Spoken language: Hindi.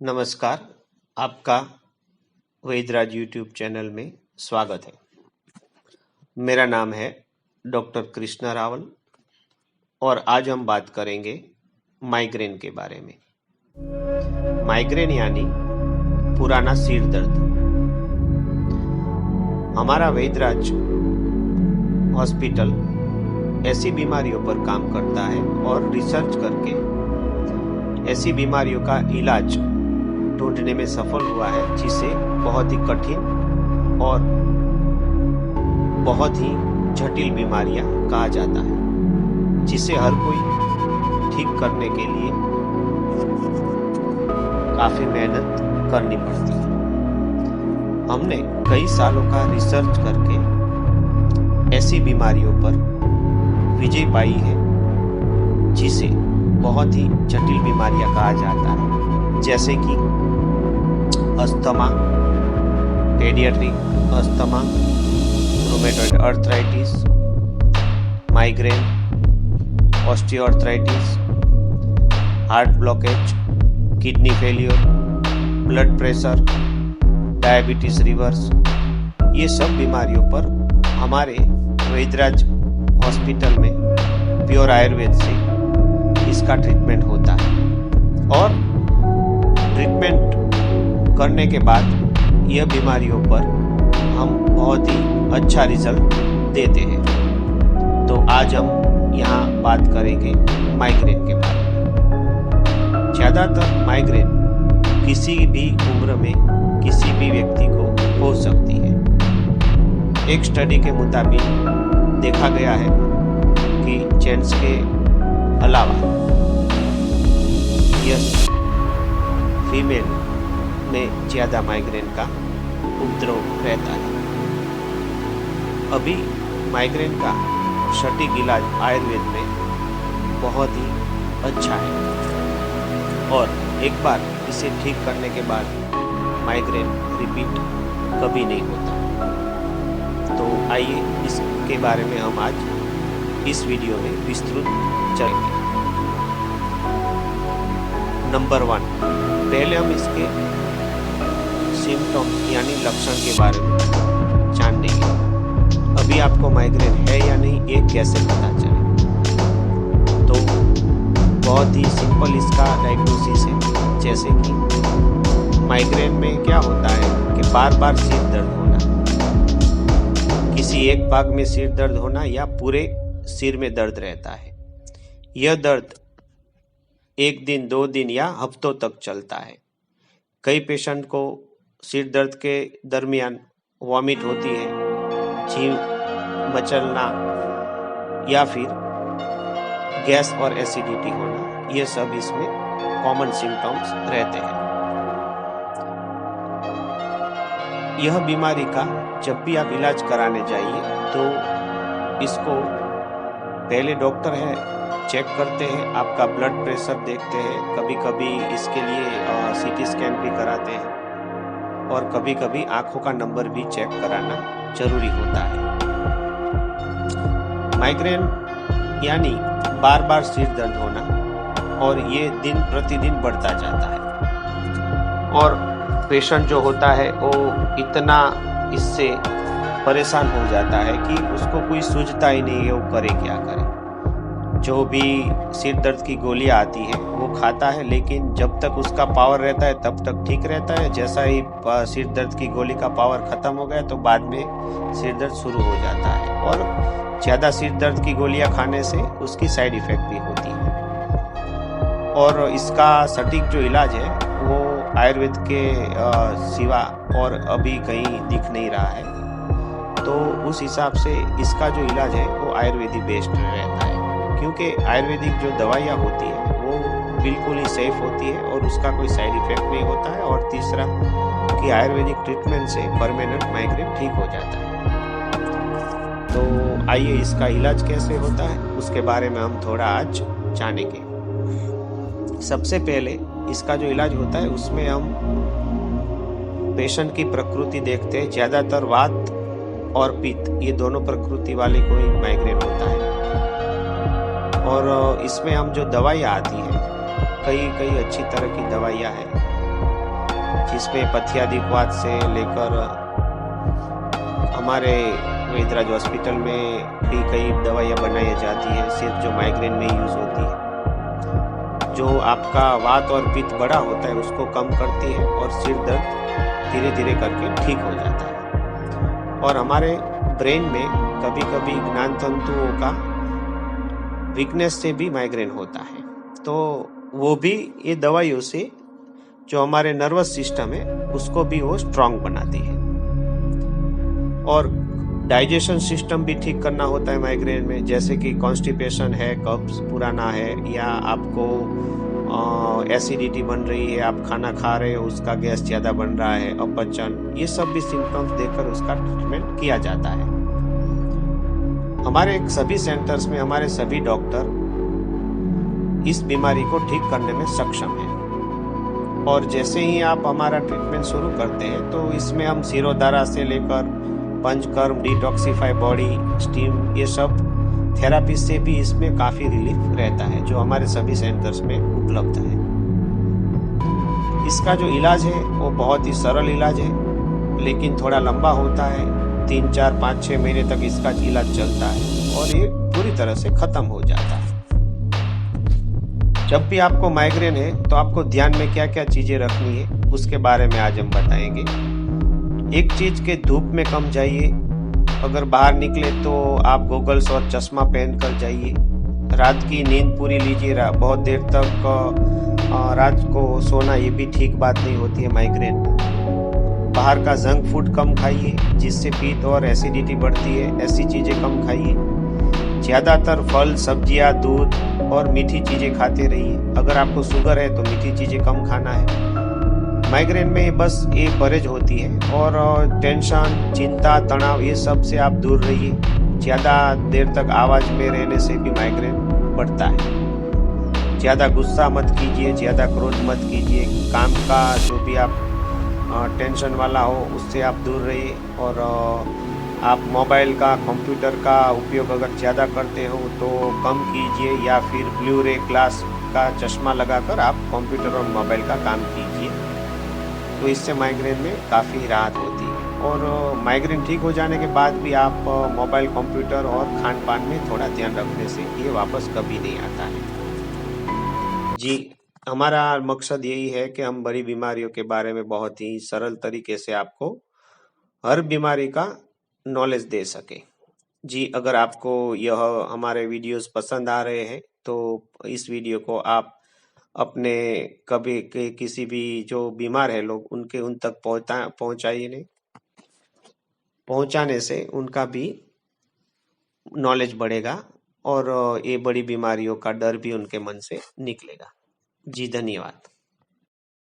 नमस्कार, आपका वैदराज यूट्यूब चैनल में स्वागत है। मेरा नाम है डॉक्टर कृष्णा रावल और आज हम बात करेंगे माइग्रेन के बारे में। माइग्रेन यानी पुराना सिर दर्द। हमारा वैदराज हॉस्पिटल ऐसी बीमारियों पर काम करता है और रिसर्च करके ऐसी बीमारियों का इलाज ढूंढने में सफल हुआ है, जिसे बहुत ही कठिन और बहुत ही जटिल बीमारियां कहा जाता है, जिसे हर कोई ठीक करने के लिए काफी मेहनत करनी पड़ती है। हमने कई सालों का रिसर्च करके ऐसी बीमारियों पर विजय पाई है, जिसे बहुत ही जटिल बीमारियां कहा जाता है, जैसे कि asthma, paediatric asthma, rheumatoid arthritis, migraine, osteoarthritis, heart blockage, kidney failure, blood pressure, diabetes reverse. ये सब बीमारियों पर हमारे वैदराज हॉस्पिटल में प्योर आयुर्वेद से इसका ट्रीटमेंट होता है और ट्रीटमेंट करने के बाद यह बीमारियों पर हम बहुत ही अच्छा रिजल्ट देते हैं। तो आज हम यहाँ बात करेंगे माइग्रेन के बारे में। ज़्यादातर माइग्रेन किसी भी उम्र में किसी भी व्यक्ति को हो सकती है। एक स्टडी के मुताबिक देखा गया है कि जेंट्स के अलावा फीमेल में ज़्यादा माइग्रेन का उपद्रव रहता है। अभी माइग्रेन का सटीक इलाज आयुर्वेद में बहुत ही अच्छा है और एक बार इसे ठीक करने के बाद माइग्रेन रिपीट कभी नहीं होता। तो आइए इसके बारे में हम आज इस वीडियो में विस्तृत चलेंगे। नंबर 1, पहले हम इसके सिम्टम यानी लक्षण के बारे में जान लेंगे। अभी आपको माइग्रेन है या नहीं, ये कैसे पता चले? तो बहुत ही सिंपल इसका डायग्नोसिस है। जैसे कि माइग्रेन में क्या होता है कि बार बार सिर दर्द होना, किसी एक भाग में सिर दर्द होना या पूरे सिर में दर्द रहता है। यह दर्द 1 दिन 2 दिन या हफ्तों तक चलता है। कई पेशेंट को सिर दर्द के दरमियान वॉमिट होती है, जी मचलना या फिर गैस और एसिडिटी होना, ये सब इसमें कॉमन सिम्टम्स रहते हैं। यह बीमारी का जब भी आप इलाज कराने जाइए तो इसको पहले डॉक्टर है चेक करते हैं, आपका ब्लड प्रेशर देखते हैं, कभी कभी इसके लिए सीटी स्कैन भी कराते हैं और कभी कभी आंखों का नंबर भी चेक कराना जरूरी होता है। माइग्रेन यानी बार बार सिर दर्द होना और ये दिन प्रतिदिन बढ़ता जाता है और पेशेंट जो होता है वो इतना इससे परेशान हो जाता है कि उसको कोई सूझता ही नहीं है वो करे क्या करे। जो भी सिर दर्द की गोलियां आती है वो खाता है, लेकिन जब तक उसका पावर रहता है तब तक ठीक रहता है। जैसा ही सिर दर्द की गोली का पावर खत्म हो गया तो बाद में सिर दर्द शुरू हो जाता है और ज़्यादा सिर दर्द की गोलियां खाने से उसकी साइड इफ़ेक्ट भी होती है। और इसका सटीक जो इलाज है वो आयुर्वेद के सिवा और अभी कहीं दिख नहीं रहा है। तो उस हिसाब से इसका जो इलाज है वो आयुर्वेदिक बेस्ड रहता है, क्योंकि आयुर्वेदिक जो दवाइयाँ होती है वो बिल्कुल ही सेफ होती है और उसका कोई साइड इफेक्ट नहीं होता है। और तीसरा कि आयुर्वेदिक ट्रीटमेंट से परमानेंट माइग्रेन ठीक हो जाता है। तो आइए इसका इलाज कैसे होता है उसके बारे में हम थोड़ा आज जानेंगे। सबसे पहले इसका जो इलाज होता है उसमें हम पेशेंट की प्रकृति देखते हैं। ज़्यादातर वात और पित्त, ये दोनों प्रकृति वाले को ही माइग्रेन होता है। और इसमें हम जो दवाइयाँ आती हैं, कई अच्छी तरह की दवाइयाँ हैं जिसमें पथ्यादिक्वात से लेकर हमारे वैदराज हॉस्पिटल में भी कई दवाइयाँ बनाई जाती है, सिर्फ जो माइग्रेन में यूज़ होती है, जो आपका वात और पित्त बड़ा होता है उसको कम करती है और सिर दर्द धीरे धीरे करके ठीक हो जाता है। और हमारे ब्रेन में कभी कभी ज्ञान तंतुओं का वीकनेस से भी माइग्रेन होता है, तो वो भी ये दवाइयों से जो हमारे नर्वस सिस्टम है उसको भी वो स्ट्रांग बनाती है। और डाइजेशन सिस्टम भी ठीक करना होता है माइग्रेन में, जैसे कि कॉन्स्टिपेशन है, कब्ज पुराना है, या आपको एसिडिटी बन रही है, आप खाना खा रहे हो उसका गैस ज़्यादा बन रहा है, अपचन, ये सब भी सिम्टम्स देखकर उसका ट्रीटमेंट किया जाता है। हमारे सभी सेंटर्स में हमारे सभी डॉक्टर इस बीमारी को ठीक करने में सक्षम हैं। और जैसे ही आप हमारा ट्रीटमेंट शुरू करते हैं तो इसमें हम शिरोधारा से लेकर पंचकर्म, डिटॉक्सिफाई बॉडी, स्टीम, ये सब थेरापी से भी इसमें काफ़ी रिलीफ रहता है, जो हमारे सभी सेंटर्स में उपलब्ध है। इसका जो इलाज है वो बहुत ही सरल इलाज है, लेकिन थोड़ा लंबा होता है। 3, 4, 5, 6 महीने तक इसका इलाज चलता है और ये पूरी तरह से खत्म हो जाता है। जब भी आपको माइग्रेन है तो आपको ध्यान में क्या क्या चीजें रखनी है उसके बारे में आज हम बताएंगे। एक चीज के धूप में कम जाइए, अगर बाहर निकले तो आप गॉगल्स और चश्मा पहन कर जाइए। रात की नींद पूरी लीजिए, बहुत देर तक रात को सोना ये भी ठीक बात नहीं होती है माइग्रेन में। बाहर का जंक फूड कम खाइए जिससे पित्त और एसिडिटी बढ़ती है, ऐसी चीजें कम खाइए। ज़्यादातर फल, सब्जियां, दूध और मीठी चीज़ें खाते रहिए। अगर आपको शुगर है तो मीठी चीज़ें कम खाना है। माइग्रेन में बस एक परहेज होती है, और टेंशन, चिंता, तनाव, ये सब से आप दूर रहिए। ज़्यादा देर तक आवाज़ में रहने से भी माइग्रेन बढ़ता है। ज़्यादा गुस्सा मत कीजिए, ज़्यादा क्रोध मत कीजिए। काम का जो भी आप टेंशन वाला हो उससे आप दूर रहिए। और आप मोबाइल का, कंप्यूटर का उपयोग अगर ज़्यादा करते हो तो कम कीजिए, या फिर ब्लू रे ग्लास का चश्मा लगाकर आप कंप्यूटर और मोबाइल का काम कीजिए, तो इससे माइग्रेन में काफ़ी राहत होती है। और माइग्रेन ठीक हो जाने के बाद भी आप मोबाइल, कंप्यूटर और खान पान में थोड़ा ध्यान रखने से ये वापस कभी नहीं आता है। जी, हमारा मकसद यही है कि हम बड़ी बीमारियों के बारे में बहुत ही सरल तरीके से आपको हर बीमारी का नॉलेज दे सके। जी, अगर आपको यह हमारे वीडियोस पसंद आ रहे हैं तो इस वीडियो को आप अपने कभी के किसी भी जो बीमार है लोग उनके उन तक पहुंचाने से उनका भी नॉलेज बढ़ेगा, और ये बड़ी बीमारियों का डर भी उनके मन से निकलेगा। जी, धन्यवाद।